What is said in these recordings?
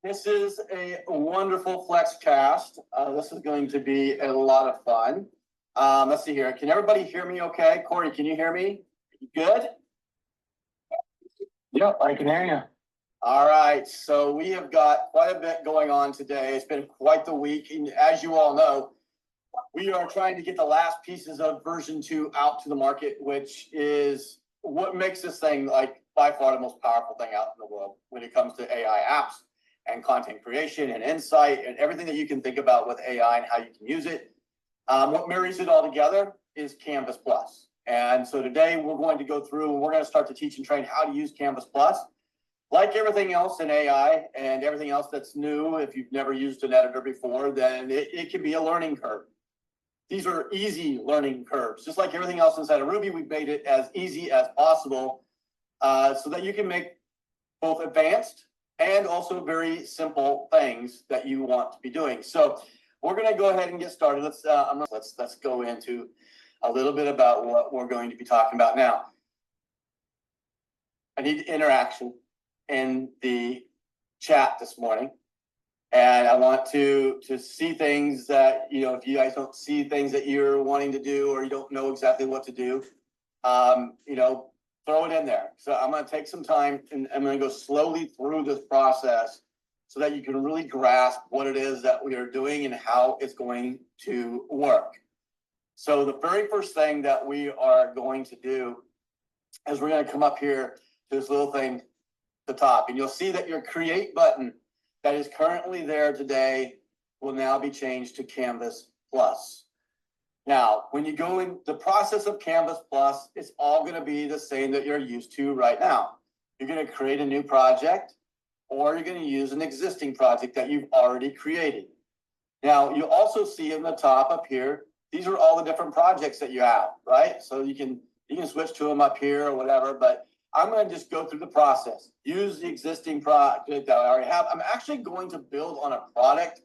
This is a wonderful flex cast. This is going to be a lot of fun. Let's see here. Can everybody hear me okay? Corey, can you hear me? Good? Yep, I can hear you. All right. So we have got quite a bit going on today. It's been quite the week. And as you all know, we are trying to get the last pieces of version 2 out to the market, which is what makes this thing like by far the most powerful thing out in the world when it comes to AI apps and content creation and insight and everything that you can think about with AI and how you can use it. What marries it all together is Canvas Plus. And so today we're going to go through and we're going to start to teach and train how to use Canvas Plus. Like everything else in AI and everything else that's new, if you've never used an editor before, then it can be a learning curve. These are easy learning curves. Just like everything else inside of Ruby, we've made it as easy as possible so that you can make both advanced and also very simple things that you want to be doing. So we're going to go ahead and get started. Let's go into a little bit about what we're going to be talking about now. I need interaction in the chat this morning. And I want to see things that, you know, if you guys don't see things that you're wanting to do or you don't know exactly what to do, you know, throw it in there. So I'm going to take some time and I'm going to go slowly through this process so that you can really grasp what it is that we are doing and how it's going to work. So the very first thing that we are going to do is we're going to come up here to this little thing at the top, and you'll see that your create button that is currently there today will now be changed to Canvas Plus. Now, when you go in the process of Canvas Plus, it's all going to be the same that you're used to right now. You're going to create a new project, or you're going to use an existing project that you've already created. Now, you also see in the top up here, these are all the different projects that you have, right? So you can switch to them up here or whatever, but I'm going to just go through the process. Use the existing project that I already have. I'm actually going to build on a product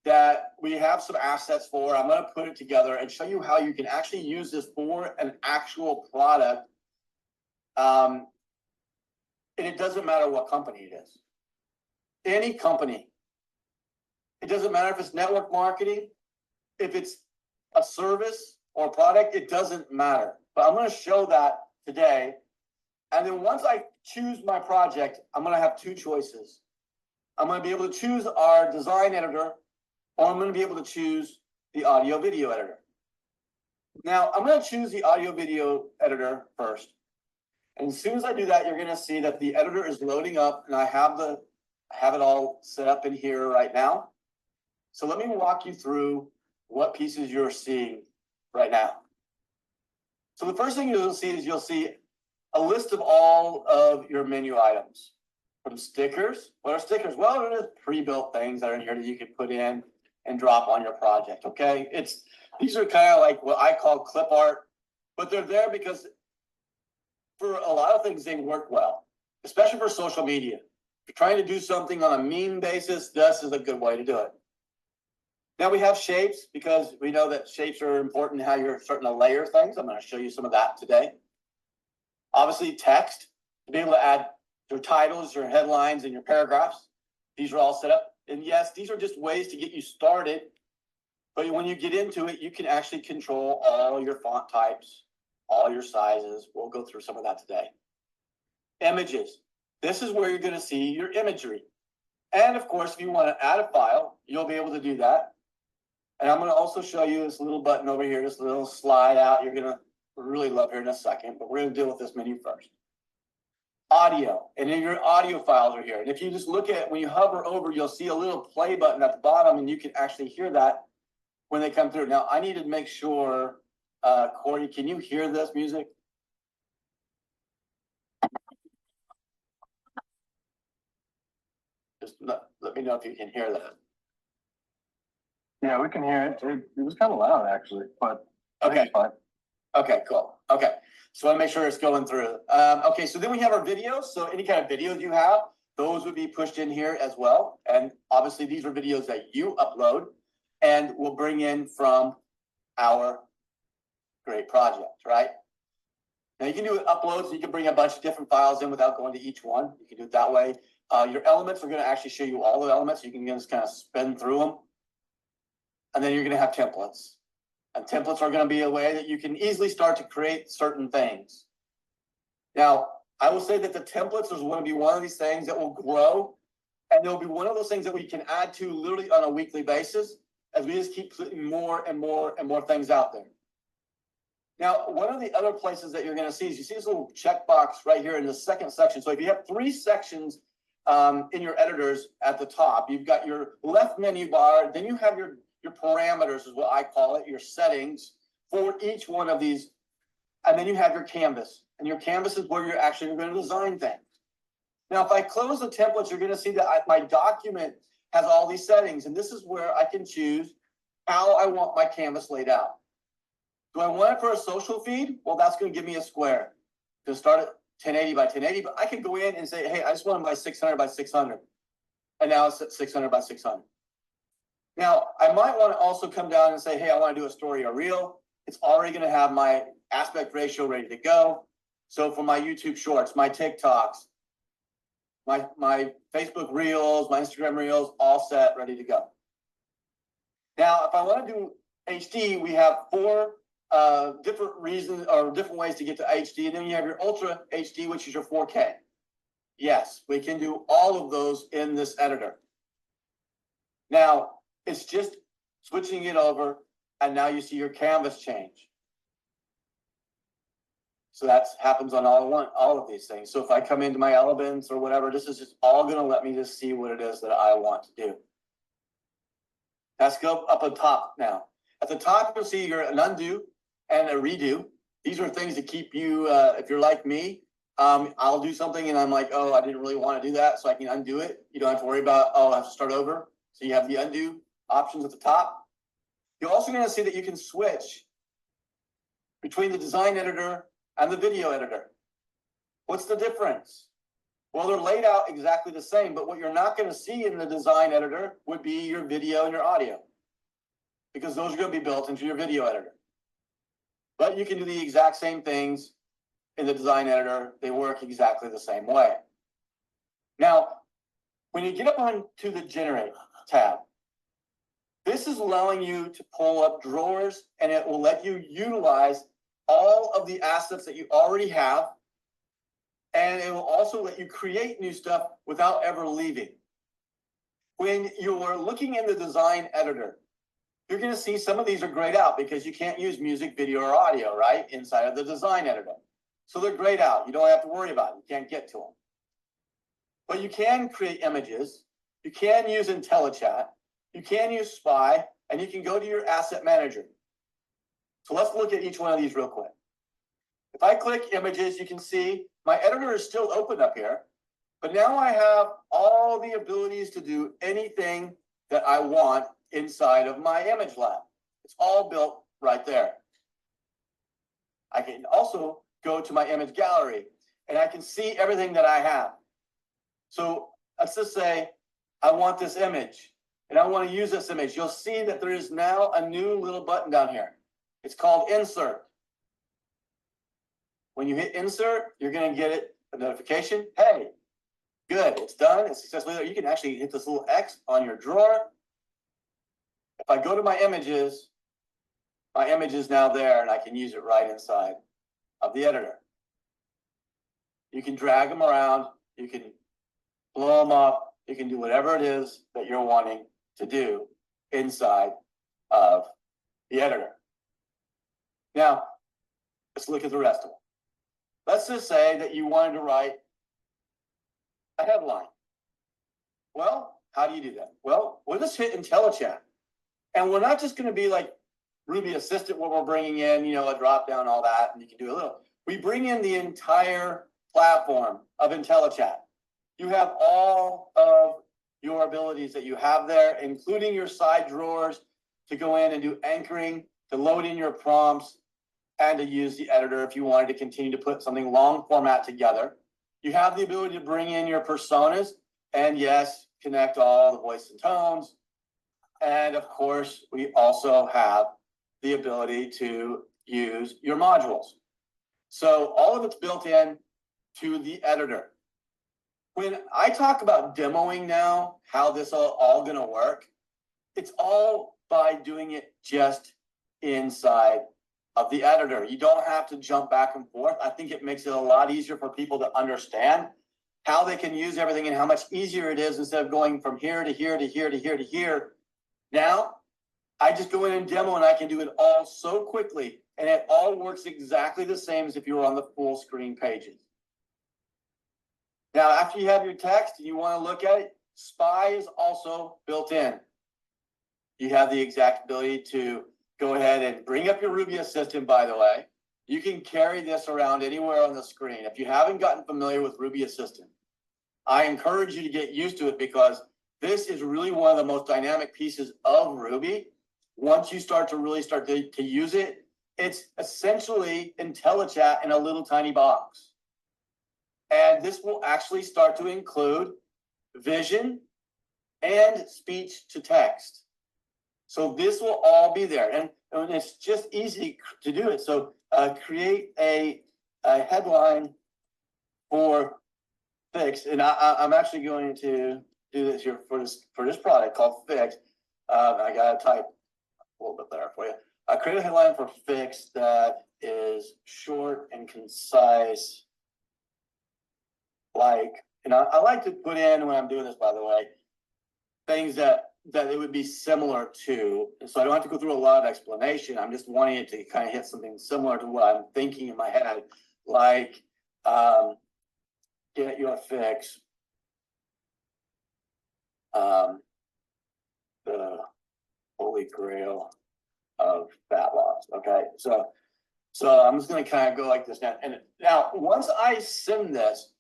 that we have some assets for. I'm going to put it together and show you how you can actually use this for an actual product. And it doesn't matter what company it is. Any company. It doesn't matter if it's network marketing, if it's a service or a product, it doesn't matter. But I'm going to show that today. And then once I choose my project, I'm going to have two choices. I'm going to be able to choose our design editor, or I'm going to be able to choose the audio video editor. Now, I'm going to choose the audio video editor first. And as soon as I do that, you're going to see that the editor is loading up, and I have it all set up in here right now. So let me walk you through what pieces you're seeing right now. So the first thing you'll see a list of all of your menu items. From stickers. What are stickers? Well, they're just pre-built things that are in here that you can put in and drop on your project, okay? These are kind of like what I call clip art, but they're there because for a lot of things they work well, especially for social media. If you're trying to do something on a meme basis, this is a good way to do it. Now we have shapes because we know that shapes are important in how you're starting to layer things. I'm going to show you some of that today. Obviously, text, to be able to add your titles, your headlines, and your paragraphs. These are all set up. And yes, these are just ways to get you started. But when you get into it, you can actually control all your font types, all your sizes. We'll go through some of that today. Images. This is where you're going to see your imagery. And of course, if you want to add a file, you'll be able to do that. And I'm going to also show you this little button over here, this little slide out. You're going to really love here in a second, but we're going to deal with this menu first. Audio, and then your audio files are here. And if you just look at, when you hover over, you'll see a little play button at the bottom, and you can actually hear that when they come through. Now, I need to make sure, Corey, can you hear this music? Just let me know if you can hear that. Yeah, we can hear it. It was kind of loud, actually, but okay, fine. Okay, cool. Okay, so I want to make sure it's going through. Okay, so then we have our videos. So any kind of videos you have, those would be pushed in here as well. And obviously these are videos that you upload and we'll bring in from our great project, right? Now you can do uploads, you can bring a bunch of different files in without going to each one. You can do it that way. Your elements are going to actually show you all the elements. You can just kind of spin through them. And then you're going to have templates. And templates are going to be a way that you can easily start to create certain things. Now, I will say that the templates is going to be one of these things that will grow. And there'll be one of those things that we can add to literally on a weekly basis as we just keep putting more and more and more things out there. Now, one of the other places that you're going to see is you see this little checkbox right here in the second section. So if you have 3 sections in your editors at the top, you've got your left menu bar, then you have your parameters is what I call it, your settings for each one of these. And then you have your canvas, and your canvas is where you're actually going to design things. Now, if I close the templates, you're going to see that my document has all these settings, and this is where I can choose how I want my canvas laid out. Do I want it for a social feed? Well, that's going to give me a square to start at 1080 by 1080, but I can go in and say, hey, I just want it by 600 by 600. And now it's at 600 by 600. Now, I might want to also come down and say, hey, I want to do a story or reel. It's already going to have my aspect ratio ready to go. So for my YouTube shorts, my TikToks, my Facebook reels, my Instagram reels, all set, ready to go. Now, if I want to do HD, we have 4 different reasons or different ways to get to HD. And then you have your Ultra HD, which is your 4K. Yes, we can do all of those in this editor. Now, it's just switching it over, and now you see your canvas change. So that happens on all of these things. So if I come into my elements or whatever, this is just all going to let me just see what it is that I want to do. Let's go up on top now. At the top, you'll see an undo and a redo. These are things to keep you, if you're like me, I'll do something and I'm like, oh, I didn't really want to do that, so I can undo it. You don't have to worry about, oh, I have to start over. So you have the undo options at the top. You're also going to see that you can switch between the design editor and the video editor. What's the difference? Well, they're laid out exactly the same, but what you're not going to see in the design editor would be your video and your audio, because those are going to be built into your video editor. But you can do the exact same things in the design editor. They work exactly the same way. Now, when you get up onto the Generate tab, this is allowing you to pull up drawers, and it will let you utilize all of the assets that you already have, and it will also let you create new stuff without ever leaving. When you're looking in the design editor, you're going to see some of these are grayed out because you can't use music, video, or audio, right, inside of the design editor. So they're grayed out. You don't have to worry about it. You can't get to them. But you can create images. You can use IntelliChat. You can use Spy, and you can go to your asset manager. So let's look at each one of these real quick. If I click images, you can see my editor is still open up here, but now I have all the abilities to do anything that I want inside of my image lab. It's all built right there. I can also go to my image gallery and I can see everything that I have. So let's just say I want this image and I want to use this image. You'll see that there is now a new little button down here. It's called Insert. When you hit Insert, you're going to get a notification. Hey, good, it's done. It's successfully there. You can actually hit this little X on your drawer. If I go to my image is now there, and I can use it right inside of the editor. You can drag them around. You can blow them up. You can do whatever it is that you're wanting to do inside of the editor. Now, let's look at the rest of them. Let's just say that you wanted to write a headline. Well, how do you do that? Well, we'll just hit IntelliChat. And we're not just going to be like Ruby Assistant where we're bringing in, a drop down, all that, and you can do a little. We bring in the entire platform of IntelliChat. You have all of your abilities that you have there, including your side drawers to go in and do anchoring, to load in your prompts, and to use the editor if you wanted to continue to put something long format together. You have the ability to bring in your personas, and yes, connect all the voice and tones. And of course, we also have the ability to use your modules. So all of it's built in to the editor. when I talk about demoing now, how this all gonna work, it's all by doing it just inside of the editor. You don't have to jump back and forth. I think it makes it a lot easier for people to understand how they can use everything and how much easier it is instead of going from here to here to here to here to here. Now, I just go in and demo and I can do it all so quickly, and it all works exactly the same as if you were on the full screen pages. Now, after you have your text and you want to look at it, SPY is also built in. You have the exact ability to go ahead and bring up your Ruby Assistant, by the way. You can carry this around anywhere on the screen. If you haven't gotten familiar with Ruby Assistant, I encourage you to get used to it because this is really one of the most dynamic pieces of Ruby. Once you start to use it, it's essentially IntelliChat in a little tiny box. And this will actually start to include vision and speech to text. So this will all be there, and it's just easy to do it. So create a headline for Fix, and I'm actually going to do this here for this product called Fix. I gotta type a little bit there for you. I create a headline for Fix that is short and concise. And I like to put in when I'm doing this, by the way, things that it would be similar to, and so I don't have to go through a lot of explanation. I'm just wanting it to kind of hit something similar to what I'm thinking in my head, like get your fix. The holy grail of fat loss. Okay, so I'm just going to kind of go like this now. And now, once I sim this,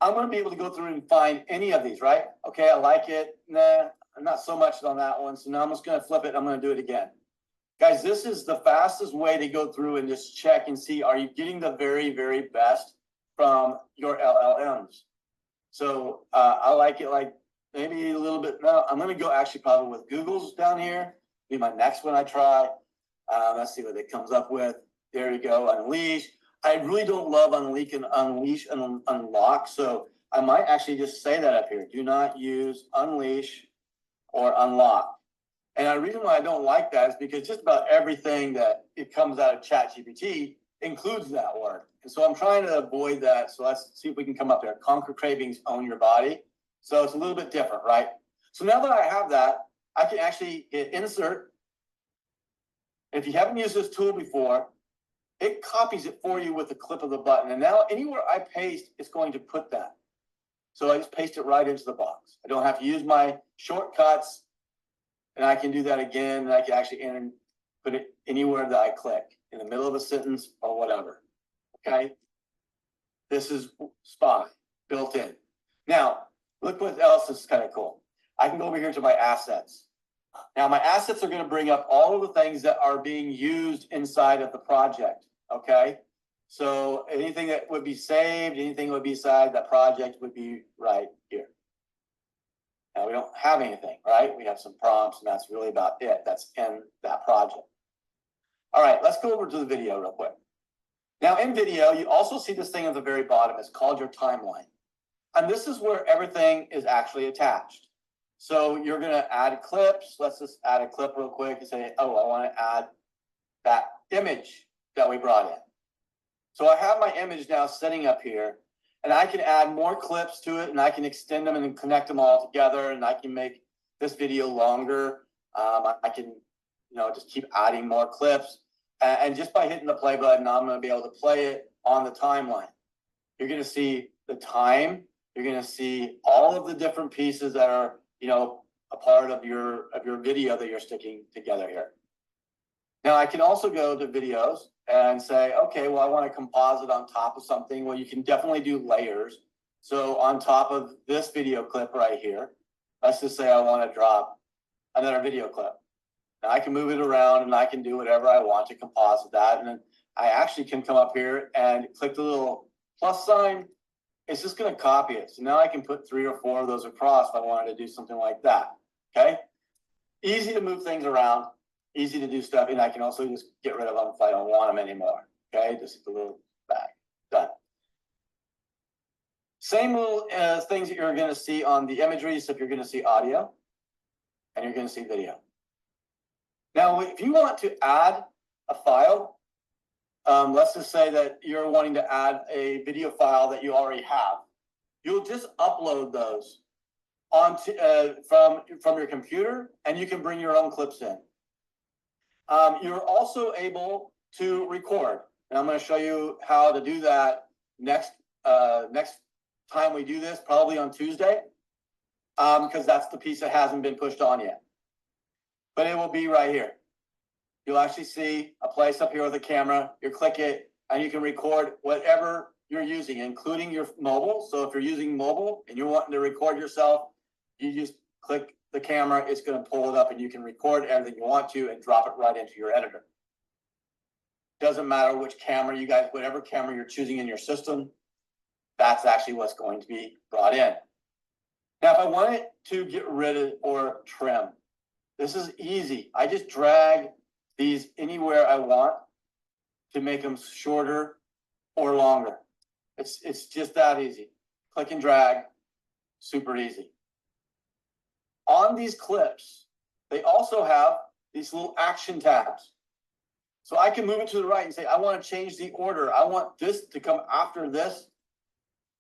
I'm going to be able to go through and find any of these, right? Okay, I like it. Nah, not so much on that one. So now I'm just going to flip it. I'm going to do it again. Guys, this is the fastest way to go through and just check and see, are you getting the very, very best from your LLMs? So I like it like maybe a little bit. No, I'm going to go actually probably with Google's down here. Be my next one I try. Let's see what it comes up with. There you go, Unleash. I really don't love unleash and unlock. So I might actually just say that up here. Do not use unleash or unlock. And the reason why I don't like that is because just about everything that it comes out of ChatGPT includes that word. And so I'm trying to avoid that. So let's see if we can come up there. Conquer cravings, own your body. So it's a little bit different, right? So now that I have that, I can actually hit insert. If you haven't used this tool before, it copies it for you with a clip of the button. And now anywhere I paste, it's going to put that. So I just paste it right into the box. I don't have to use my shortcuts. And I can do that again. And I can actually put it anywhere that I click, in the middle of a sentence or whatever. Okay. This is SPY built in. Now, look what else is kind of cool. I can go over here to my assets. Now, my assets are going to bring up all of the things that are being used inside of the project. Okay. So anything that would be saved, anything that would be inside that project would be right here. Now, we don't have anything, right? We have some prompts, and that's really about it. That's in that project. All right, let's go over to the video real quick. Now, in video, you also see this thing at the very bottom. It's called your timeline. And this is where everything is actually attached. So you're going to add clips. Let's just add a clip real quick and say, oh, I want to add that image that we brought in. So I have my image now setting up here, and I can add more clips to it, and I can extend them and connect them all together, and I can make this video longer. I can, just keep adding more clips. And just by hitting the play button, I'm going to be able to play it on the timeline. You're going to see the time. You're going to see all of the different pieces that are, a part of your video that you're sticking together here. Now, I can also go to videos and say, okay, well, I want to composite on top of something. Well, you can definitely do layers. So on top of this video clip right here, let's just say I want to drop another video clip. Now I can move it around and I can do whatever I want to composite that. And then I actually can come up here and click the little plus sign. It's just going to copy it. So now I can put 3 or 4 of those across if I wanted to do something like that. Okay. Easy to move things around. Easy to do stuff, and I can also just get rid of them if I don't want them anymore. Okay, just a little back. Done. Same little things that you're going to see on the imagery. So if you're going to see audio and you're going to see video. Now, if you want to add a file, let's just say that you're wanting to add a video file that you already have. You'll just upload those onto from your computer, and you can bring your own clips in. You're also able to record, and I'm going to show you how to do that next time we do this, probably on Tuesday, because that's the piece that hasn't been pushed on yet. But it will be right here. You'll actually see a place up here with a camera. You click it, and you can record whatever you're using, including your mobile. So if you're using mobile and you're wanting to record yourself, you just click the camera. It's going to pull it up, and you can record everything you want to and drop it right into your editor. Doesn't matter which camera you guys, whatever camera you're choosing in your system, that's actually what's going to be brought in. Now, if I wanted to get rid of or trim, this is easy. I just drag these anywhere I want to make them shorter or longer. It's just that easy. Click and drag, super easy. On these clips, they also have these little action tabs. So I can move it to the right and say, I want to change the order. I want this to come after this.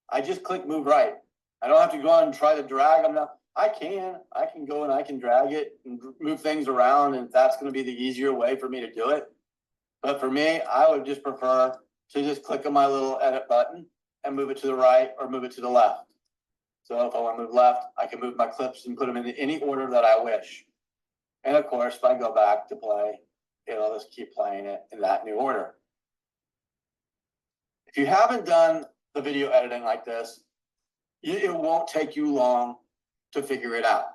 I just click move right. I don't have to go on and try to drag them now. I can go and I can drag it and move things around, and that's going to be the easier way for me to do it. But for me, I would just prefer to just click on my little edit button and move it to the right or move it to the left. So if I want to move left, I can move my clips and put them in any order that I wish. And of course, if I go back to play, it'll just keep playing it in that new order. If you haven't done the video editing like this, it won't take you long to figure it out.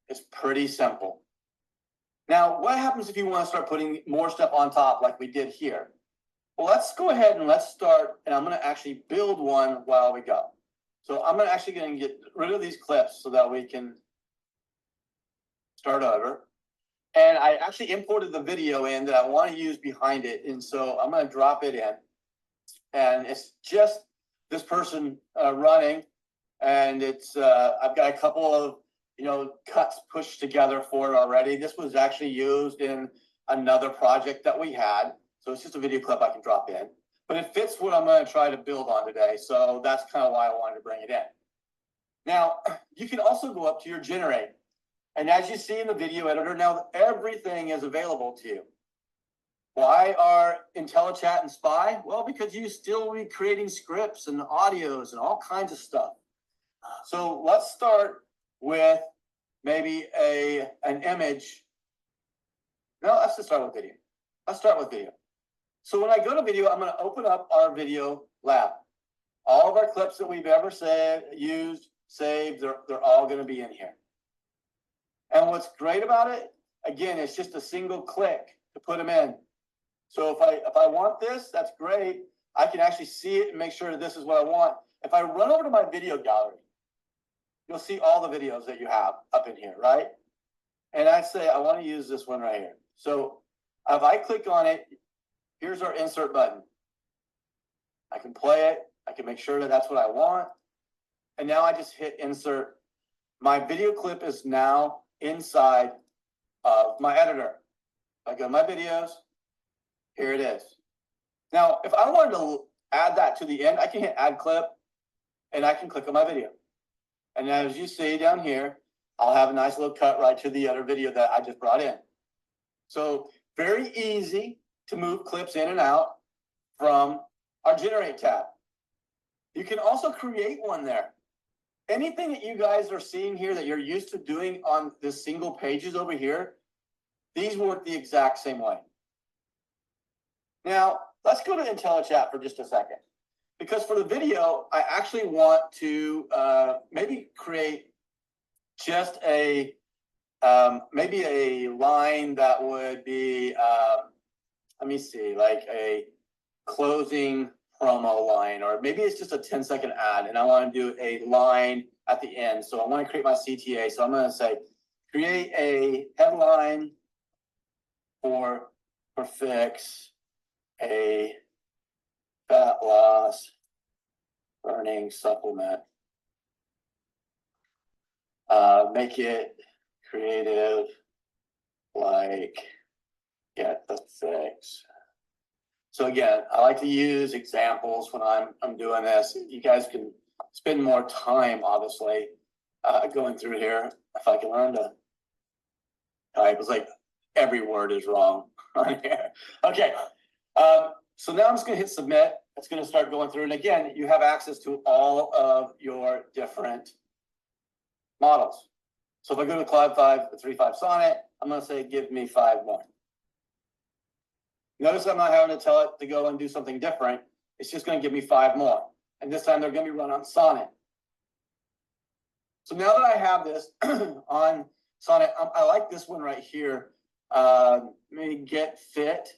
It's pretty simple. Now, what happens if you want to start putting more stuff on top like we did here? Well, let's go ahead and let's start, and I'm going to actually build one while we go. So I'm actually going to get rid of these clips so that we can start over. And I actually imported the video in that I want to use behind it. And so I'm going to drop it in. And it's just this person running. And it's I've got a couple of cuts pushed together for it already. This was actually used in another project that we had. So it's just a video clip I can drop in. But it fits what I'm going to try to build on today. So that's kind of why I wanted to bring it in. Now, you can also go up to your generate. And as you see in the video editor, now everything is available to you. Why are IntelliChat and Spy? Well, because you still be creating scripts and audios and all kinds of stuff. So let's start with maybe an image. No, let's just start with video. Let's start with video. So when I go to video, I'm going to open up our video lab. All of our clips that we've ever used, saved, they're all going to be in here. And what's great about it, again, it's just a single click to put them in. So if I want this, that's great. I can actually see it and make sure that this is what I want. If I run over to my video gallery, you'll see all the videos that you have up in here, right? And I say, I want to use this one right here. So if I click on it, here's our insert button. I can play it. I can make sure that that's what I want. And now I just hit insert. My video clip is now inside of my editor. I go to my videos. Here it is. Now, if I wanted to add that to the end, I can hit add clip and I can click on my video. And as you see down here, I'll have a nice little cut right to the other video that I just brought in. So very easy to move clips in and out from our generate tab. You can also create one there. Anything that you guys are seeing here that you're used to doing on the single pages over here, these work the exact same way. Now, let's go to IntelliChat for just a second. Because for the video, I actually want to maybe create just a, maybe a line that would be, let me see, like a closing promo line, or maybe it's just a 10-second ad and I want to do a line at the end. So I want to create my CTA. So I'm going to say, create a headline for fix a fat loss burning supplement Make it creative, like get the fix. So again, I like to use examples when I'm doing this. You guys can spend more time, obviously, going through here. If I can learn to type, it's like every word is wrong on here. Okay, so now I'm just gonna hit submit. It's gonna start going through, and again, you have access to all of your different models. So if I go to Cloud 5, the 3.5 Sonnet, I'm gonna say, give me 5 more. Notice I'm not having to tell it to go and do something different. It's just going to give me 5 more. And this time they're going to be run on Sonnet. So now that I have this on Sonnet, I like this one right here. Maybe get fit,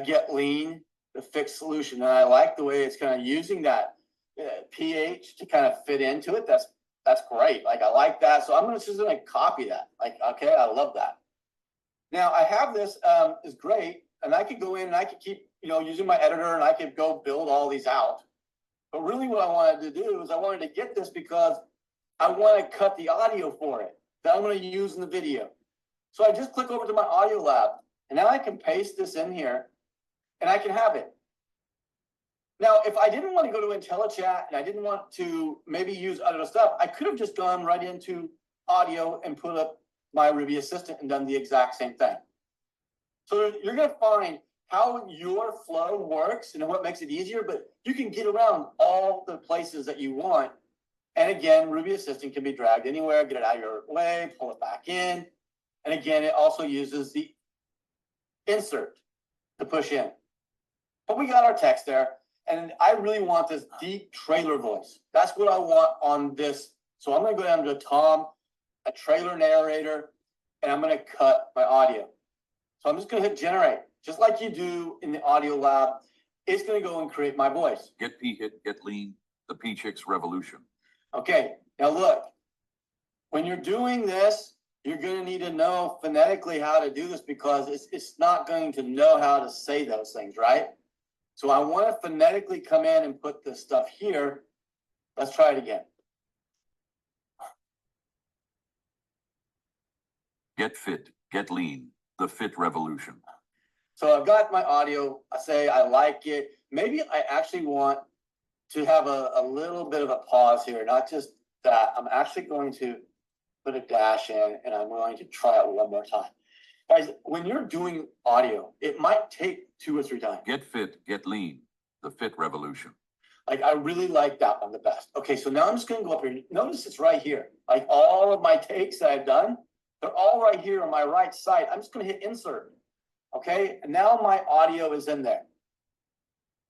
get lean, the fixed solution. And I like the way it's kind of using that pH to kind of fit into it. That's great. Like, I like that. So I'm just going to copy that. Like, okay, I love that. Now I have this is great. And I could go in and I could keep, using my editor, and I could go build all these out. But really what I wanted to do is I wanted to get this because I want to cut the audio for it that I'm going to use in the video. So I just click over to my audio lab, and now I can paste this in here and I can have it. Now, if I didn't want to go to IntelliChat and I didn't want to maybe use other stuff, I could have just gone right into audio and put up my Ruby Assistant and done the exact same thing. So you're going to find how your flow works and what makes it easier, but you can get around all the places that you want. And again, Ruby Assistant can be dragged anywhere, get it out of your way, pull it back in. And again, it also uses the insert to push in. But we got our text there, and I really want this deep trailer voice. That's what I want on this. So I'm going to go down to Tom, a trailer narrator, and I'm going to cut my audio. So I'm just going to hit generate, just like you do in the audio lab. It's going to go and create my voice. Get P-Hit, get lean, the P-Chicks revolution. Okay, now look, when you're doing this, you're going to need to know phonetically how to do this because it's not going to know how to say those things, right? So I want to phonetically come in and put this stuff here. Let's try it again. Get fit, get lean, the fit revolution. So I've got my audio. I say I like it. Maybe I actually want to have a little bit of a pause here, not just that. I'm actually going to put a dash in, and I'm going to try it one more time. Guys, when you're doing audio, it might take 2 or 3 times. Get fit, get lean, the fit revolution. Like, I really like that one the best. Okay, so now I'm just going to go up here. Notice it's right here. Like, all of my takes that I've done, they're all right here on my right side. I'm just going to hit insert. Okay, and now my audio is in there.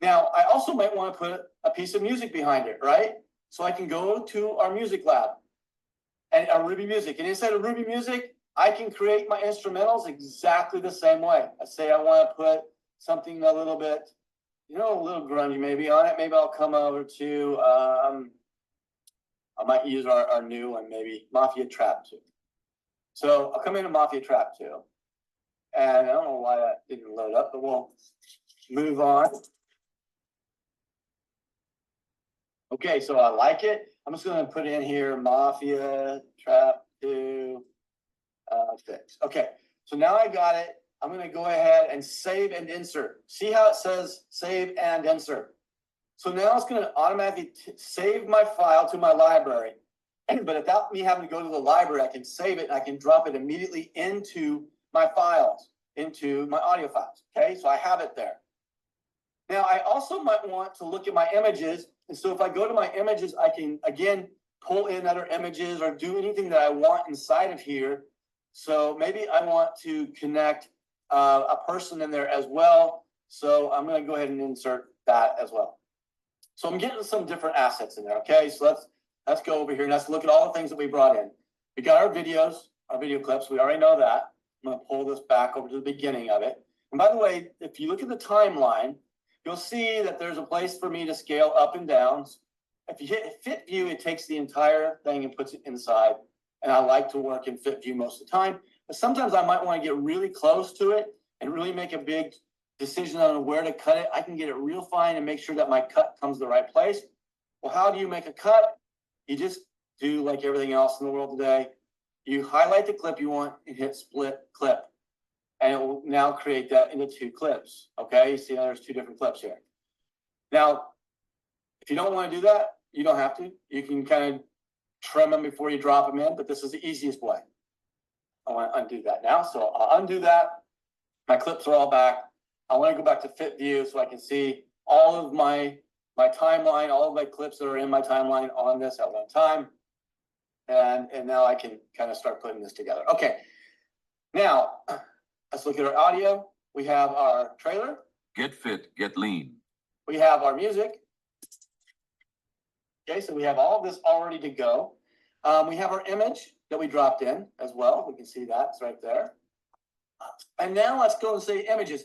Now, I also might want to put a piece of music behind it, right? So I can go to our music lab and our Ruby Music. And inside of Ruby Music, I can create my instrumentals exactly the same way. I say I want to put something a little bit, a little grungy maybe on it. Maybe I'll come over to, I might use our new one, maybe Mafia Trap 2. So I'll come into Mafia Trap 2. And I don't know why that didn't load up, but we'll move on. Okay, so I like it. I'm just going to put in here Mafia Trap 2 fix. Okay, so now I got it. I'm going to go ahead and save and insert. See how it says save and insert? So now it's going to automatically save my file to my library. But without me having to go to the library, I can save it and I can drop it immediately into my files, into my audio files. Okay, so I have it there. Now, I also might want to look at my images. And so if I go to my images, I can, again, pull in other images or do anything that I want inside of here. So maybe I want to connect a person in there as well. So I'm going to go ahead and insert that as well. So I'm getting some different assets in there. Okay, so let's go over here and let's look at all the things that we brought in. We got our videos, our video clips. We already know that. I'm going to pull this back over to the beginning of it. And by the way, if you look at the timeline, you'll see that there's a place for me to scale up and down. If you hit fit view, it takes the entire thing and puts it inside. And I like to work in fit view most of the time. But sometimes I might want to get really close to it and really make a big decision on where to cut it. I can get it real fine and make sure that my cut comes to the right place. Well, how do you make a cut? You just do like everything else in the world today. You highlight the clip you want and hit split clip. And it will now create that into 2 clips. Okay, you see how there's 2 different clips here. Now, if you don't want to do that, you don't have to. You can kind of trim them before you drop them in, but this is the easiest way. I want to undo that now. So I'll undo that. My clips are all back. I want to go back to fit view so I can see all of my timeline, all of my clips that are in my timeline on this at one time. And now I can kind of start putting this together. Okay, now let's look at our audio. We have our trailer. Get fit, get lean. We have our music. Okay, so we have all of this all ready to go. We have our image that we dropped in as well. We can see that, it's right there. And now let's go and say images.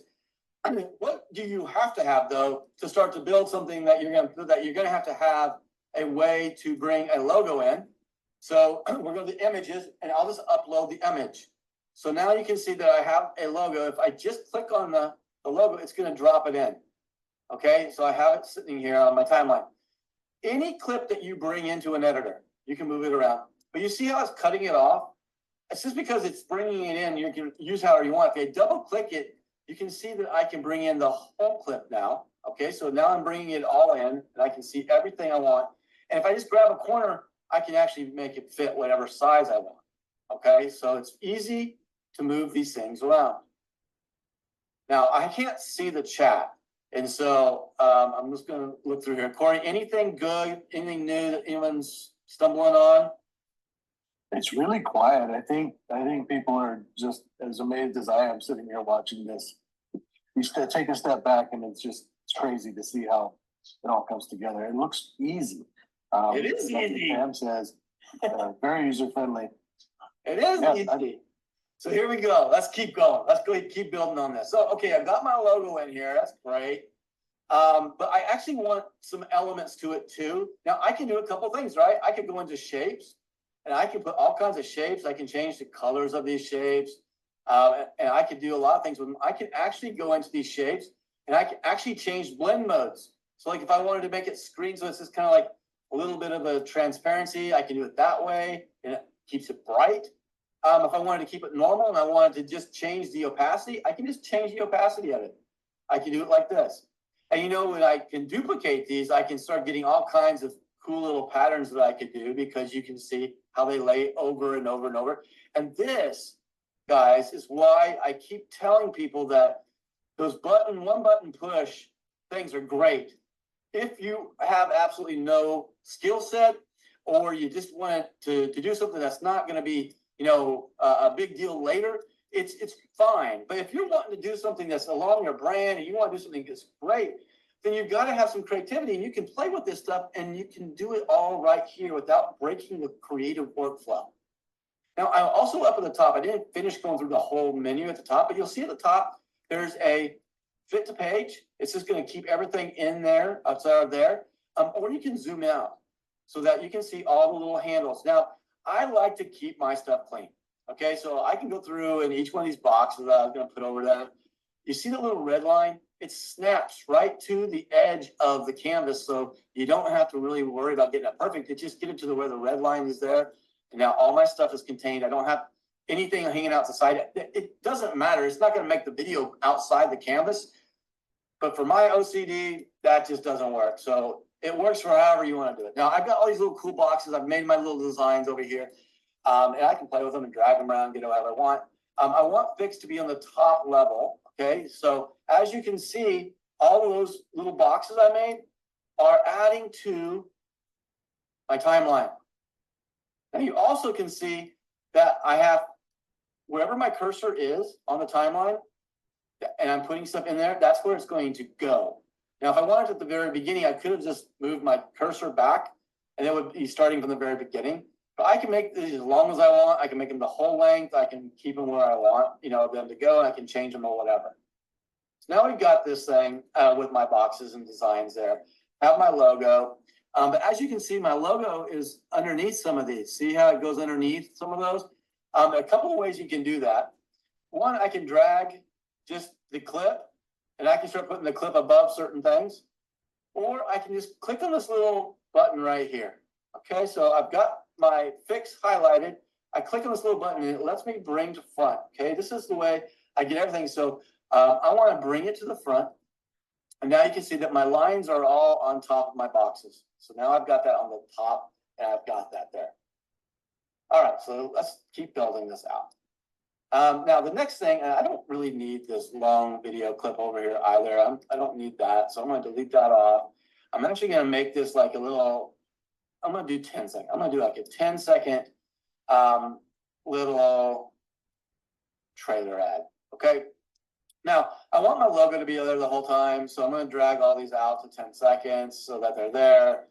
I mean, what do you have to have though to start to build something that you're gonna have to have a way to bring a logo in? So we're going to the images, and I'll just upload the image. So now you can see that I have a logo. If I just click on the logo, it's going to drop it in. Okay, so I have it sitting here on my timeline. Any clip that you bring into an editor, you can move it around. But you see how it's cutting it off? It's just because it's bringing it in. You can use however you want. If I double click it, you can see that I can bring in the whole clip now. Okay, so now I'm bringing it all in, and I can see everything I want. And if I just grab a corner, I can actually make it fit whatever size I want. Okay, so it's easy to move these things around. Now, I can't see the chat. And so I'm just going to look through here. Corey, anything good, anything new that anyone's stumbling on? It's really quiet. I think people are just as amazed as I am sitting here watching this. You should take a step back, and it's crazy to see how it all comes together. It looks easy. It is easy. Pam says, very user friendly. It is easy. So here we go. Let's keep going. Let's go keep building on this. So, okay, I've got my logo in here. That's great. But I actually want some elements to it too. Now I can do a couple things, right? I could go into shapes, and I can put all kinds of shapes. I can change the colors of these shapes. And I can do a lot of things with them. I can actually go into these shapes, and I can actually change blend modes. So like if I wanted to make it screen, so it's just kind of like a little bit of a transparency, I can do it that way, and it keeps it bright. If I wanted to keep it normal and I wanted to just change the opacity, I can just change the opacity of it. I can do it like this. And you know, when I can duplicate these, I can start getting all kinds of cool little patterns that I could do, because you can see how they lay over and over and over. And this, guys, is why I keep telling people that those one button push things are great. If you have absolutely no skill set, or you just want to do something that's not going to be, you know, a big deal later, it's fine. But if you're wanting to do something that's along your brand, and you want to do something that's great, then you've got to have some creativity, and you can play with this stuff, and you can do it all right here without breaking the creative workflow. Now, I'm also up at the top. I didn't finish going through the whole menu at the top, but you'll see at the top, there's a fit to page. It's just going to keep everything in there, outside of there. Or you can zoom out so that you can see all the little handles. Now, I like to keep my stuff clean. Okay, so I can go through and each one of these boxes that I was going to put over there. You see the little red line? It snaps right to the edge of the canvas, so you don't have to really worry about getting it perfect. It just get it to where the red line is there. And now all my stuff is contained. I don't have anything hanging out the side. It doesn't matter. It's not going to make the video outside the canvas. But for my OCD, that just doesn't work. So it works for however you want to do it. Now, I've got all these little cool boxes. I've made my little designs over here. And I can play with them and drag them around, get whatever I want. I want fix to be on the top level. Okay, so as you can see, all of those little boxes I made are adding to my timeline. Now you also can see that I have, wherever my cursor is on the timeline, and I'm putting stuff in there, that's where it's going to go. Now, if I wanted at the very beginning, I could have just moved my cursor back, and it would be starting from the very beginning. But I can make these as long as I want. I can make them the whole length. I can keep them where I want, you know, them to go, and I can change them or whatever. So now we've got this thing with my boxes and designs there. I have my logo. But as you can see, my logo is underneath some of these. See how it goes underneath some of those? A couple of ways you can do that. One, I can drag just the clip, and I can start putting the clip above certain things. Or I can just click on this little button right here. Okay, so I've got my fix highlighted, I click on this little button and it lets me bring to front. Okay, this is the way I get everything. So I want to bring it to the front. And now you can see that my lines are all on top of my boxes. So now I've got that on the top and I've got that there. All right, so let's keep building this out. Now the next thing, and I don't really need this long video clip over here either. I don't need that. So I'm going to delete that off. I'm actually going to make this like a little, I'm going to do 10 seconds. I'm going to do like a 10-second little trailer ad. Okay. Now, I want my logo to be there the whole time, so I'm going to drag all these out to 10 seconds so that they're there.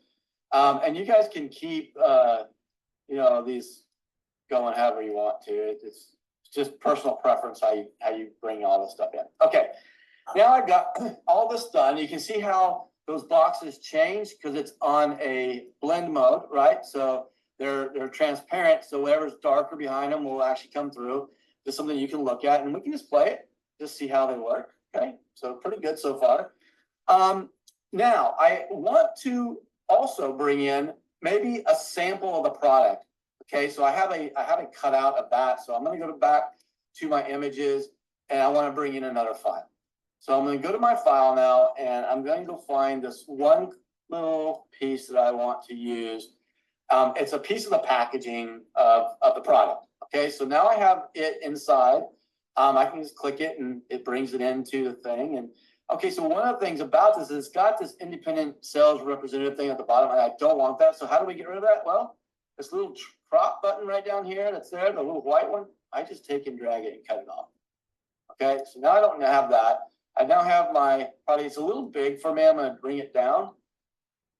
And you guys can keep, you know, these going however you want to. It's just personal preference how you bring all this stuff in. Okay, now I've got all this done. You can see how those boxes change because it's on a blend mode, right? So they're transparent, so whatever's darker behind them will actually come through. Just something you can look at, and we can just play it. Just see how they work. Okay, so pretty good so far. Now I want to also bring in maybe a sample of the product. Okay, so I have a cutout of that. So I'm going to go back to my images and I want to bring in another file. So I'm going to go to my file now and I'm going to go find this one little piece that I want to use. It's a piece of the packaging of the product. Okay, so now I have it inside. I can just click it and it brings it into the thing. And okay, so one of the things about this is it's got this independent sales representative thing at the bottom, and I don't want that. So how do we get rid of that? Well, this little crop button right down here that's there, the little white one, I just take and drag it and cut it off. Okay, so now I don't have that. I now have my, probably it's a little big for me. I'm going to bring it down.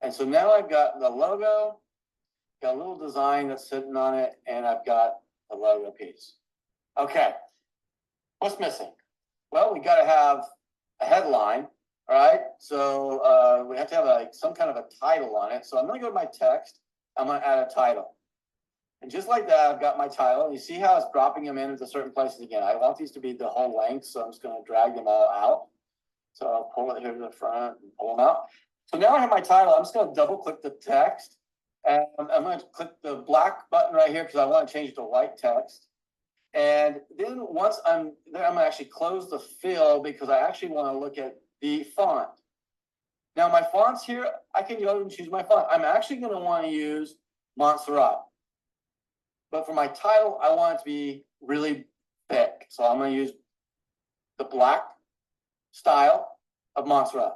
And so now I've got the logo, got a little design that's sitting on it, and I've got the logo piece. Okay. What's missing? Well, we got to have a headline, all right? So we have to have some kind of a title on it. So I'm going to go to my text. I'm going to add a title. And just like that, I've got my title. And you see how it's dropping them into certain places again. I want these to be the whole length, so I'm just going to drag them all out. So I'll pull it here to the front and pull them out. So now I have my title. I'm just going to double click the text. And I'm going to click the black button right here because I want to change it to white text. And then once I'm there, I'm going to actually close the fill because I actually want to look at the font. Now my fonts here, I can go and choose my font. I'm actually going to want to use Montserrat. But for my title, I want it to be really thick. So I'm going to use the black style of Montserrat.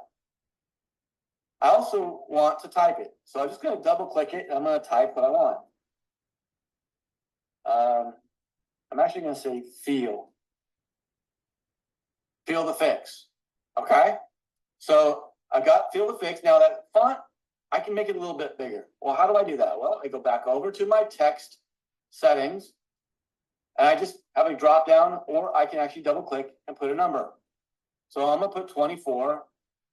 I also want to type it. So I'm just going to double click it and I'm going to type what I want. I'm actually going to say feel the fix. Okay. So I've got feel the fix. Now that font, I can make it a little bit bigger. Well, how do I do that? Well, I go back over to my text settings and I just have a drop down, or I can actually double click and put a number. So I'm going to put 24.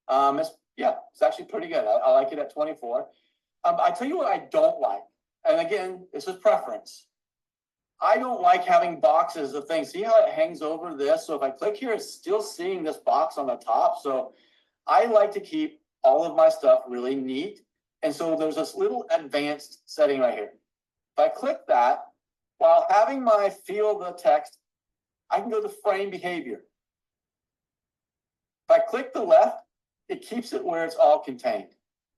It's actually pretty good. I like it at 24. I tell you what I don't like. And again, this is preference. I don't like having boxes of things. See how it hangs over this? So if I click here, it's still seeing this box on the top. So I like to keep all of my stuff really neat. And so there's this little advanced setting right here. If I click that, while having my feel the text, I can go to frame behavior. If I click the left, it keeps it where it's all contained.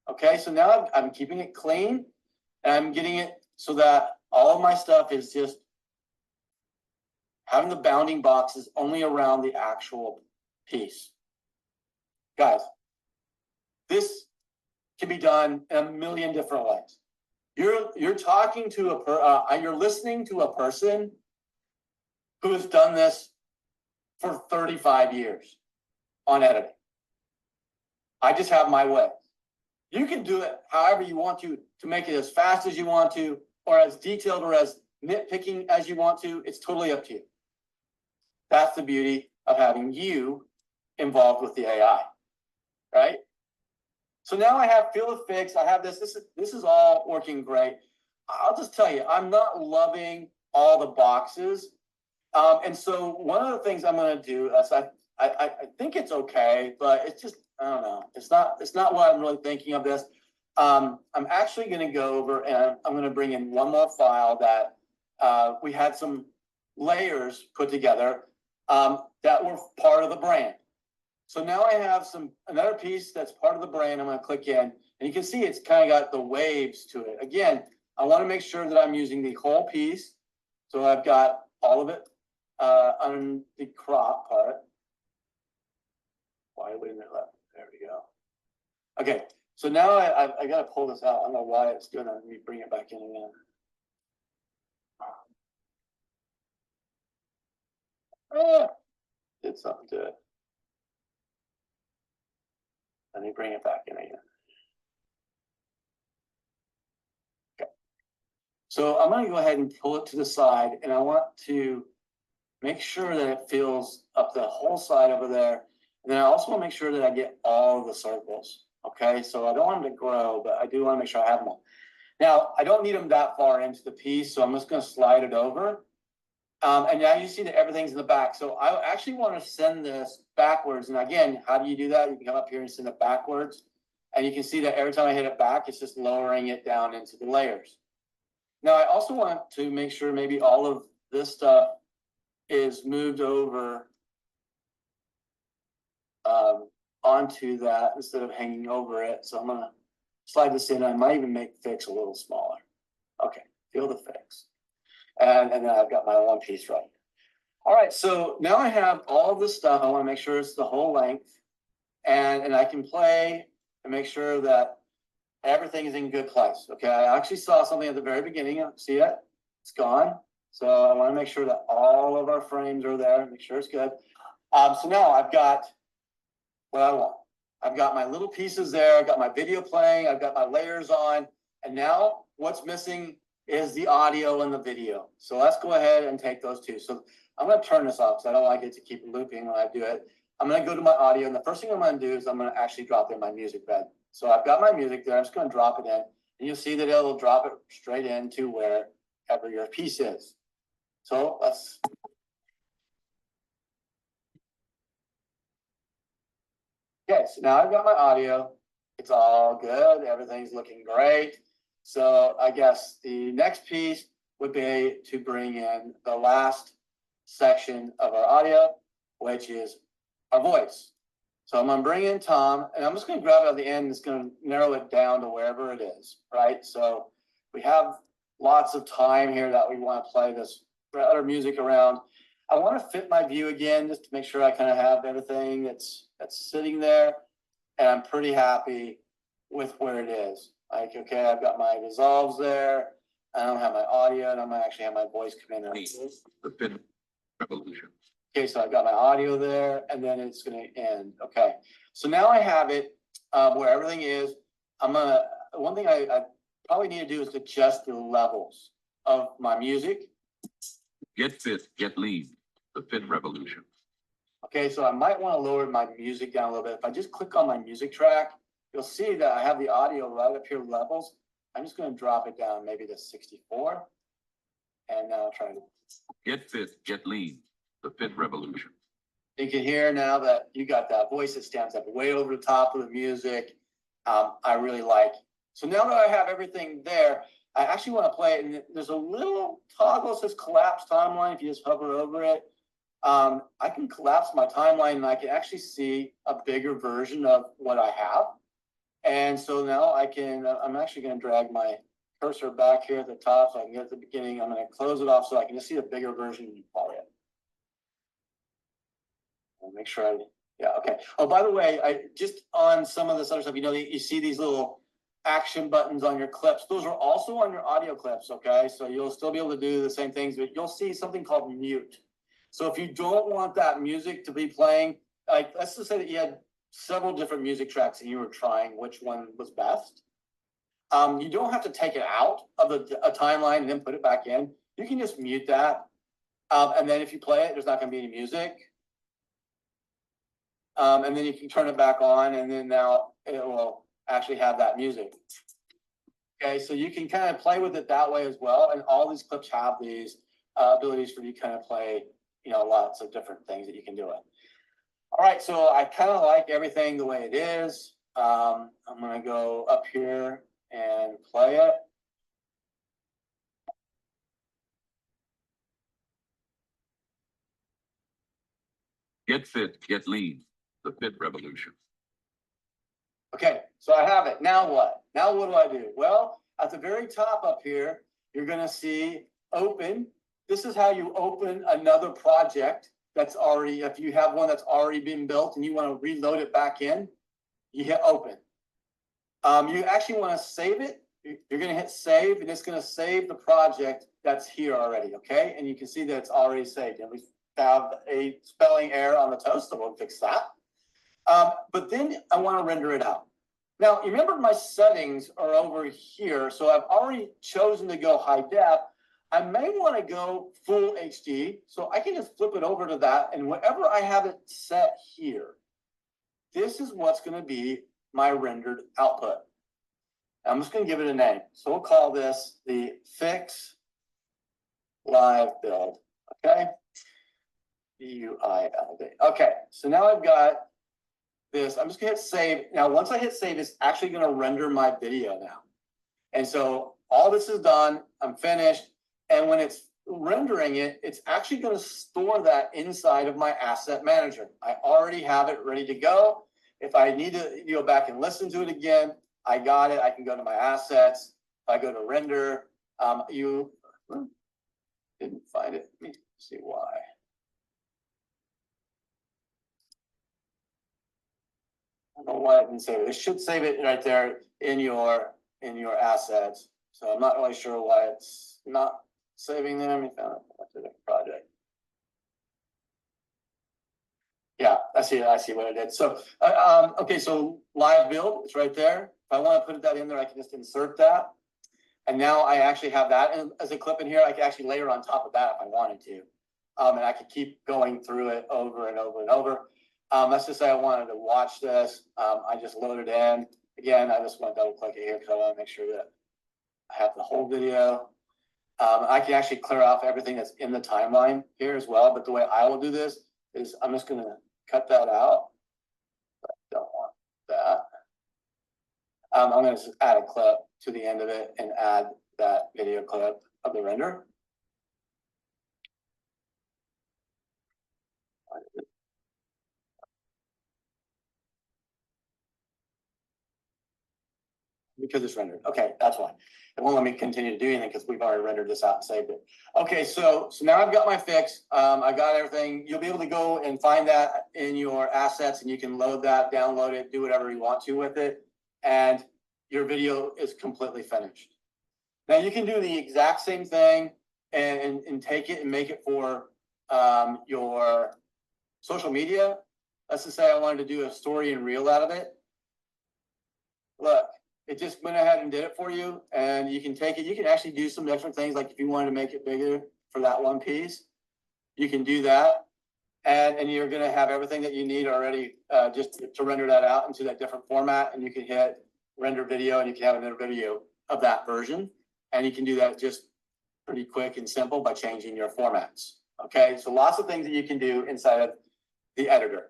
Okay, so now I'm keeping it clean and I'm getting it so that all of my stuff is just having the bounding boxes only around the actual piece. Guys, this can be done in a million different ways. You're talking to you're listening to a person who has done this for 35 years on editing. I just have my way. You can do it however you want to make it as fast as you want to, or as detailed or as nitpicking as you want to. It's totally up to you. That's the beauty of having you involved with the AI, right? So now I have feel the fix. I have this. This is all working great. I'll just tell you, I'm not loving all the boxes. And so one of the things I'm going to do is I think it's okay, but it's just, I don't know. It's not what I'm really thinking of this. I'm actually gonna go over and I'm gonna bring in one more file that we had some layers put together that were part of the brand. So now I have another piece that's part of the brand. I'm gonna click in, and you can see it's kind of got the waves to it. Again, I want to make sure that I'm using the whole piece. So I've got all of it on the crop part. Why wouldn't it let? There we go. Okay, so now I got to pull this out. I don't know why it's doing that. Let me bring it back in again. Did something to it. Let me bring it back in again. Okay. So I'm going to go ahead and pull it to the side, and I want to make sure that it fills up the whole side over there. And then I also want to make sure that I get all of the circles. Okay, so I don't want them to grow, but I do want to make sure I have them all. Now, I don't need them that far into the piece, so I'm just going to slide it over. And now you see that everything's in the back. So I actually want to send this backwards. And again, how do you do that? You can come up here and send it backwards. And you can see that every time I hit it back, it's just lowering it down into the layers. Now, I also want to make sure maybe all of this stuff is moved over onto that instead of hanging over it. So I'm going to slide this in. I might even make fix a little smaller. Okay, feel the fix. And then I've got my one piece right. All right, so now I have all of this stuff. I want to make sure it's the whole length. And I can play and make sure that everything is in good place. Okay, I actually saw something at the very beginning. See it? It's gone. So I want to make sure that all of our frames are there. Make sure it's good. So now I've got what I want. I've got my little pieces there. I've got my video playing. I've got my layers on. And now what's missing is the audio and the video. So let's go ahead and take those two. So I'm going to turn this off because I don't like it to keep looping when I do it. I'm going to go to my audio. And the first thing I'm going to do is I'm going to actually drop in my music bed. So I've got my music there. I'm just going to drop it in. And you'll see that it'll drop it straight into wherever your piece is. So let's. Okay, so now I've got my audio. It's all good. Everything's looking great. So I guess the next piece would be to bring in the last section of our audio, which is our voice. So I'm going to bring in Tom, and I'm just going to grab it at the end. It's going to narrow it down to wherever it is, right? So we have lots of time here that we want to play this other music around. I want to fit my view again, just to make sure I kind of have everything that's sitting there. And I'm pretty happy with where it is. Like, okay, I've got my resolves there. I don't have my audio, and I'm gonna actually have my voice come in. The fit revolution. Okay, so I've got my audio there, and then it's gonna end. Okay, so now I have it where everything is. One thing I probably need to do is adjust the levels of my music. Get fit, get lean. The fit revolution. Okay, so I might want to lower my music down a little bit. If I just click on my music track, you'll see that I have the audio right up here, levels. I'm just going to drop it down maybe to 64. And now try to. Get fit, get lean. The fit revolution. You can hear now that you got that voice that stands up way over the top of the music. I really like. So now that I have everything there, I actually want to play it. And there's a little toggle that says collapse timeline. If you just hover over it, I can collapse my timeline and I can actually see a bigger version of what I have. And so now I'm actually going to drag my cursor back here at the top so I can get at the beginning. I'm going to close it off so I can just see a bigger version of it. I'll make sure yeah, okay. Oh, by the way, I just on some of this other stuff, you see these little action buttons on your clips. Those are also on your audio clips, okay? So you'll still be able to do the same things, but you'll see something called mute. So if you don't want that music to be playing, like let's just say that you had several different music tracks and you were trying which one was best. You don't have to take it out of a timeline and then put it back in. You can just mute that. And then if you play it, there's not going to be any music. And then you can turn it back on, and then now it will actually have that music. Okay, so you can kind of play with it that way as well. And all these clips have these abilities for you to kind of play, lots of different things that you can do it. All right, so I kind of like everything the way it is. I'm going to go up here and play it. Get fit, get lean, the fit revolution. Okay, so I have it. Now what? Now what do I do? Well, at the very top up here, you're gonna see open. This is how you open another project that's already, if you have one that's already been built and you want to reload it back in, you hit open. You actually want to save it. You're gonna hit save, and it's gonna save the project that's here already, okay? And you can see that it's already saved. And we have a spelling error on the toast, so we'll fix that. But then I want to render it out. Now, you remember my settings are over here, so I've already chosen to go high def. I may want to go full HD, so I can just flip it over to that, and whatever I have it set here, this is what's going to be my rendered output. I'm just going to give it a name. So we'll call this the Fix Live Build, okay? B-U-I-L-D. Okay, so now I've got this. I'm just gonna hit save. Now, once I hit save, it's actually gonna render my video now. And so all this is done, I'm finished. And when it's rendering it, it's actually gonna store that inside of my asset manager. I already have it ready to go. If I need to go back and listen to it again, I got it. I can go to my assets. If I go to render, you didn't find it. Let me see why. I don't know why I didn't save it. It should save it right there in your assets. So I'm not really sure why it's not saving them. You found it. Project. Yeah, I see what I did. So okay, so live build, it's right there. If I want to put that in there, I can just insert that. And now I actually have that as a clip in here. I can actually layer on top of that if I wanted to. And I could keep going through it over and over and over. Let's just say I wanted to watch this. I just loaded in. Again, I just want to double click it here because I want to make sure that I have the whole video. I can actually clear off everything that's in the timeline here as well. But the way I will do this is I'm just going to cut that out. I don't want that. I'm going to add a clip to the end of it and add that video clip of the render. Because it's rendered. Okay, that's why. It won't let me continue to do anything because we've already rendered this out and saved it. Okay, so now I've got my fix. I got everything. You'll be able to go and find that in your assets, and you can load that, download it, do whatever you want to with it, and your video is completely finished. Now you can do the exact same thing and take it and make it for your social media. Let's just say I wanted to do a story and reel out of it. Look. It just went ahead and did it for you, and you can take it. You can actually do some different things, like if you wanted to make it bigger for that one piece, you can do that, and you're going to have everything that you need already just to render that out into that different format. And you can hit render video, and you can have another video of that version, and you can do that just pretty quick and simple by changing your formats. Okay, so lots of things that you can do inside of the editor.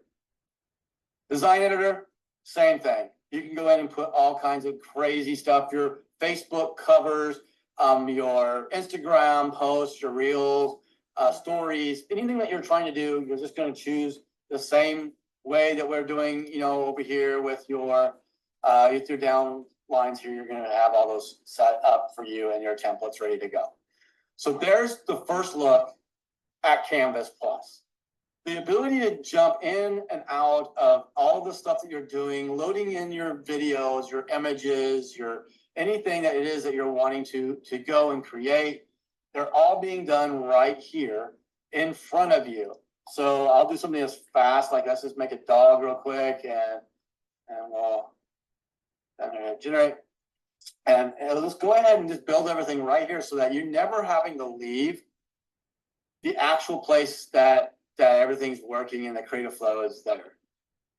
Design editor, same thing. You can go ahead and put all kinds of crazy stuff, your Facebook covers, your Instagram posts, your reels, stories, anything that you're trying to do, you're just going to choose the same way that we're doing, over here with your down lines here. You're going to have all those set up for you and your templates ready to go. So there's the first look at Canvas Plus. The ability to jump in and out of all the stuff that you're doing, loading in your videos, your images, your anything that it is that you're wanting to go and create, they're all being done right here in front of you. So I'll do something as fast, like let's just make a dog real quick, and we'll generate. And let's go ahead and just build everything right here so that you're never having to leave the actual place that everything's working and the creative flow is there.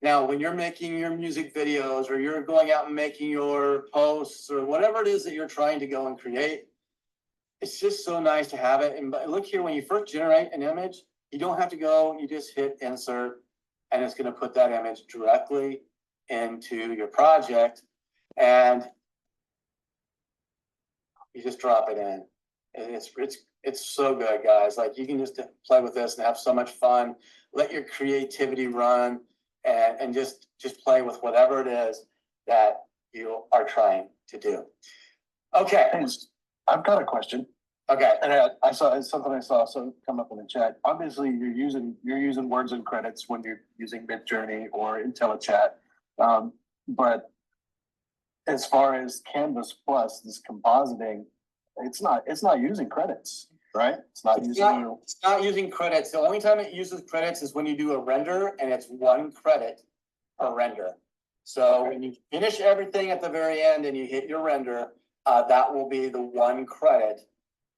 Now, when you're making your music videos or you're going out and making your posts or whatever it is that you're trying to go and create, it's just so nice to have it. And look here, when you first generate an image, you don't have to go, you just hit insert, and it's going to put that image directly into your project. And You just drop it in. And it's so good, guys. Like you can just play with this and have so much fun. Let your creativity run and just play with whatever it is that you are trying to do. Okay. Hey, I've got a question. Okay. And I saw it's something I saw come up in the chat. Obviously, you're using words and credits when you're using Midjourney or IntelliChat. But as far as Canvas Plus, this compositing, it's not using credits, right? It's not using credits. The only time it uses credits is when you do a render, and it's 1 credit per render. So when you finish everything at the very end and you hit your render, that will be the 1 credit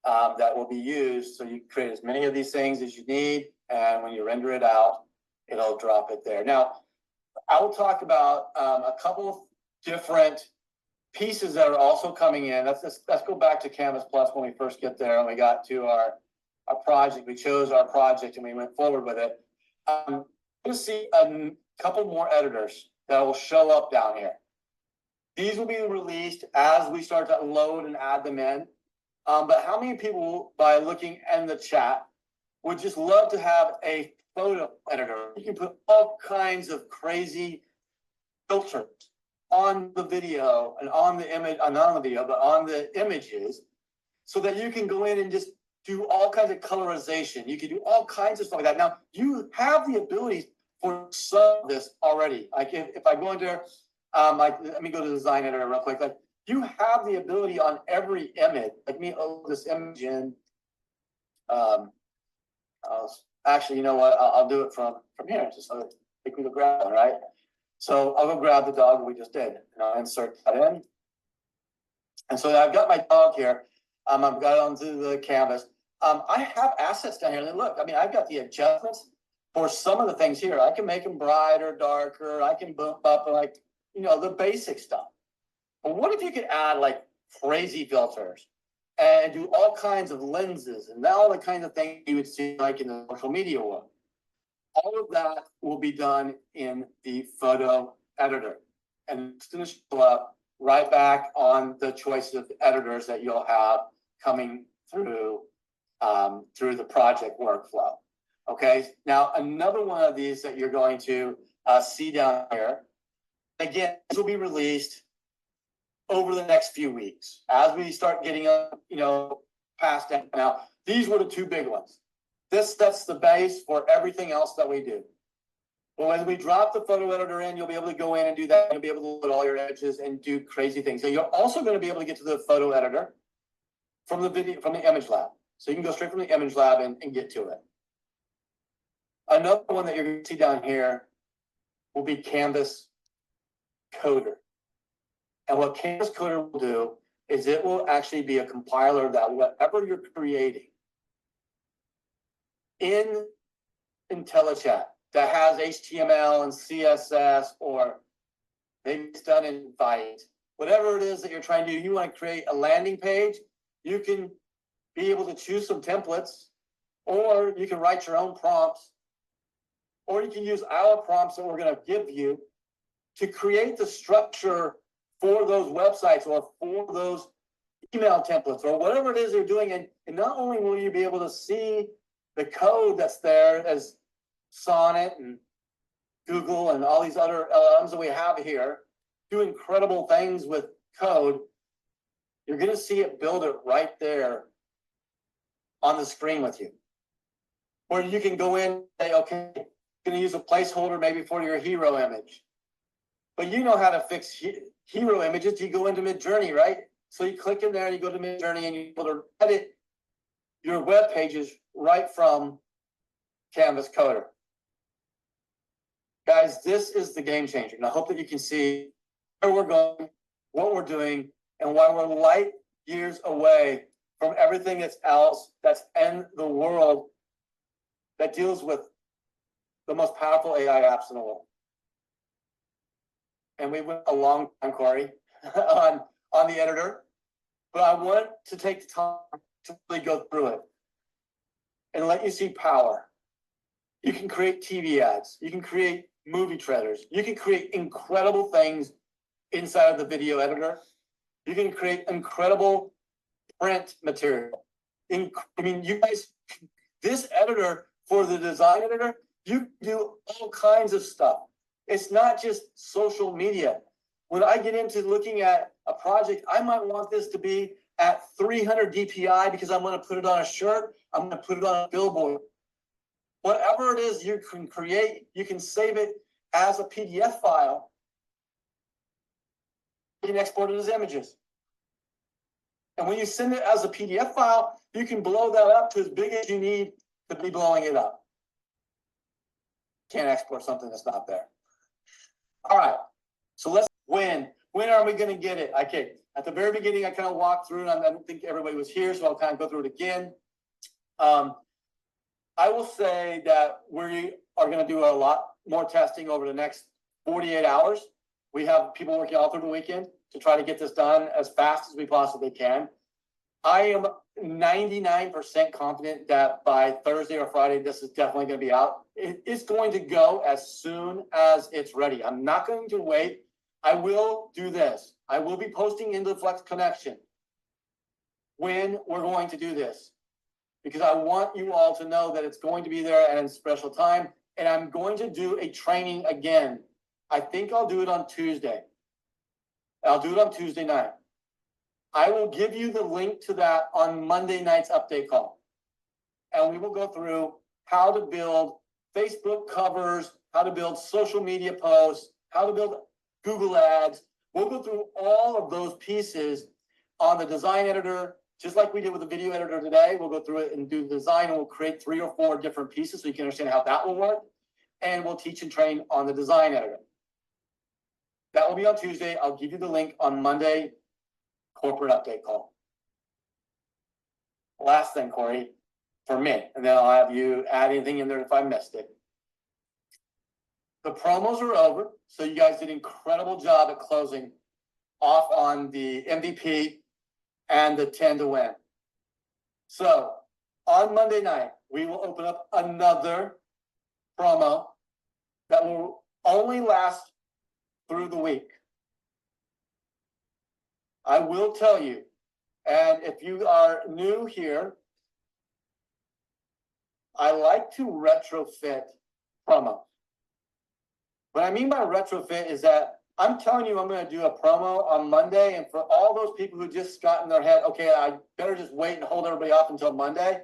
that will be used. So you create as many of these things as you need, and when you render it out, it'll drop it there. Now, I will talk about a couple of different pieces that are also coming in. Let's go back to Canvas Plus when we first get there and we got to our project. We chose our project and we went forward with it. You'll see a couple more editors that will show up down here. These will be released as we start to load and add them in. But how many people, by looking in the chat, would just love to have a photo editor? You can put all kinds of crazy filters on the video and on the image, not on the video, but on the images, so that you can go in and just do all kinds of colorization. You can do all kinds of stuff like that. Now, you have the ability for some of this already. Like if I go into, let me go to the design editor real quick. Like you have the ability on every image. Let me load this image in. Actually, you know what? I'll do it from here. Just so I can go grab one, right? So I'll go grab the dog we just did, and I'll insert that in. And so I've got my dog here. I've got it onto the canvas. I have assets down here. Look, I mean, I've got the adjustments for some of the things here. I can make them brighter, darker. I can bump up like, the basic stuff. But what if you could add like crazy filters and do all kinds of lenses and all the kinds of things you would see like in the social media world? All of that will be done in the photo editor. And it's going to show up right back on the choice of editors that you'll have coming through the project workflow. Okay, now another one of these that you're going to see down here, again, this will be released over the next few weeks as we start getting past that. Now, these were the 2 big ones. That's the base for everything else that we do. But when we drop the photo editor in, you'll be able to go in and do that. You'll be able to load all your images and do crazy things. So you're also going to be able to get to the photo editor from the image lab. So you can go straight from the image lab and get to it. Another one that you're going to see down here will be Canvas Coder. And what Canvas Coder will do is it will actually be a compiler that whatever you're creating in IntelliChat that has HTML and CSS, or maybe it's done in Vite, whatever it is that you're trying to do, you want to create a landing page, you can be able to choose some templates, or you can write your own prompts, or you can use our prompts that we're going to give you to create the structure for those websites or for those email templates or whatever it is you're doing. And not only will you be able to see the code that's there as Sonnet and Google and all these other LLMs that we have here do incredible things with code, you're going to see it build it right there on the screen with you. Or you can go in and say, okay, I'm going to use a placeholder maybe for your hero image. But you know how to fix hero images. You go into Midjourney, right? So you click in there and you go to Midjourney and you're able to edit your web pages right from Canvas Coder. Guys, this is the game changer. And I hope that you can see where we're going, what we're doing, and why we're light years away from everything else that's in the world that deals with the most powerful AI apps in the world. And we went a long time, Corey, on the editor, but I want to take the time to really go through it and let you see power. You can create TV ads. You can create movie trailers. You can create incredible things inside of the video editor. You can create incredible print material. I mean, you guys, this editor for the design editor, you do all kinds of stuff. It's not just social media. When I get into looking at a project, I might want this to be at 300 DPI because I'm going to put it on a shirt. I'm going to put it on a billboard. Whatever it is you can create, you can save it as a PDF file. You can export it as images. And when you send it as a PDF file, you can blow that up to as big as you need to be blowing it up. Can't export something that's not there. All right. So let's when are we going to get it? Okay. At the very beginning, I kind of walked through, and I don't think everybody was here, so I'll kind of go through it again. I will say that we are going to do a lot more testing over the next 48 hours. We have people working all through the weekend to try to get this done as fast as we possibly can. I am 99% confident that by Thursday or Friday, this is definitely going to be out. It's going to go as soon as it's ready. I'm not going to wait. I will do this. I will be posting into the Flex Connection when we're going to do this, because I want you all to know that it's going to be there at a special time. And I'm going to do a training again. I think I'll do it on Tuesday. I'll do it on Tuesday night. I will give you the link to that on Monday night's update call. And we will go through how to build Facebook covers, how to build social media posts, how to build Google ads. We'll go through all of those pieces on the design editor, just like we did with the video editor today. We'll go through it and do the design, and we'll create 3 or 4 different pieces so you can understand how that will work. And we'll teach and train on the design editor. That will be on Tuesday. I'll give you the link on Monday, corporate update call. Last thing, Corey, for me, and then I'll have you add anything in there if I missed it. The promos are over, so you guys did an incredible job at closing off on the MVP and the 10 to win. So on Monday night, we will open up another promo that will only last through the week. I will tell you, and if you are new here, I like to retrofit promos. What I mean by retrofit is that I'm telling you I'm going to do a promo on Monday, and for all those people who just got in their head, okay, I better just wait and hold everybody off until Monday.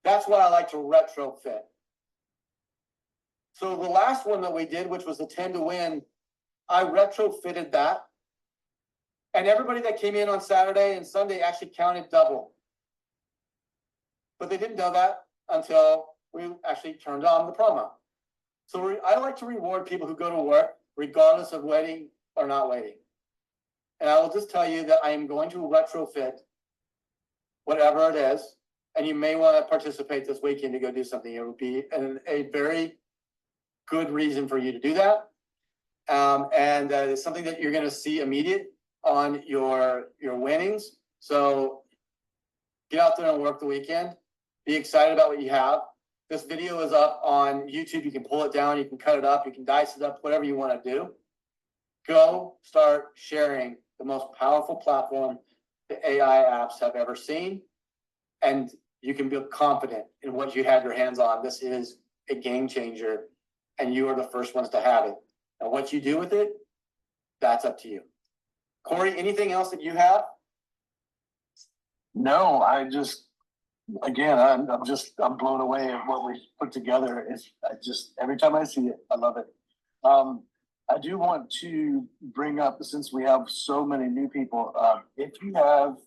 That's why I like to retrofit. So the last one that we did, which was the 10 to win, I retrofitted that. And everybody that came in on Saturday and Sunday actually counted double. But they didn't know that until we actually turned on the promo. So I like to reward people who go to work, regardless of waiting or not waiting. And I will just tell you that I am going to retrofit whatever it is. And you may want to participate this weekend to go do something. It would be a very good reason for you to do that. And it's something that you're going to see immediate on your winnings. So get out there and work the weekend. Be excited about what you have. This video is up on YouTube. You can pull it down, you can cut it up, you can dice it up, whatever you want to do. Go start sharing the most powerful platform the AI apps have ever seen. And you can be confident in what you had your hands on. This is a game changer, and you are the first ones to have it. And what you do with it, that's up to you. Corey, anything else that you have? No, again, I'm blown away at what we put together. Every time I see it, I love it. I do want to bring up, since we have so many new people, if you have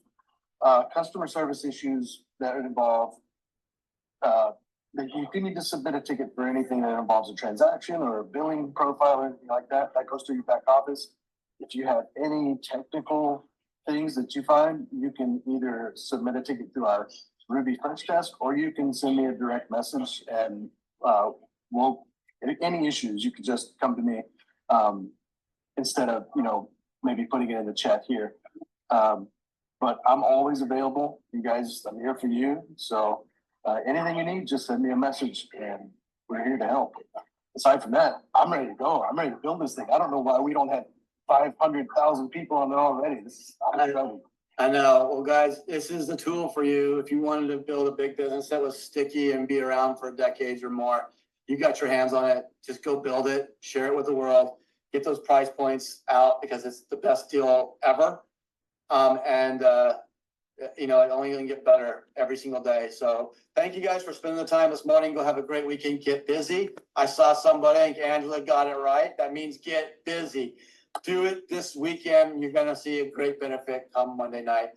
customer service issues that involve, that you need to submit a ticket for anything that involves a transaction or a billing profile or anything like that, that goes through your back office. If you have any technical things that you find, you can either submit a ticket through our RUBI French desk, or you can send me a direct message, and any issues, you can just come to me instead of, maybe putting it in the chat here. But I'm always available. You guys, I'm here for you. So anything you need, just send me a message, and we're here to help. Aside from that, I'm ready to go. I'm ready to build this thing. I don't know why we don't have 500,000 people on it already. I'm ready. I know. Well, guys, this is the tool for you. If you wanted to build a big business that was sticky and be around for decades or more, you got your hands on it. Just go build it, share it with the world, get those price points out because it's the best deal ever. You know, it only gonna get better every single day. So thank you guys for spending the time this morning. Go have a great weekend. Get busy. I saw somebody, I think Angela got it right. That means get busy. Do it this weekend. You're gonna see a great benefit come Monday night.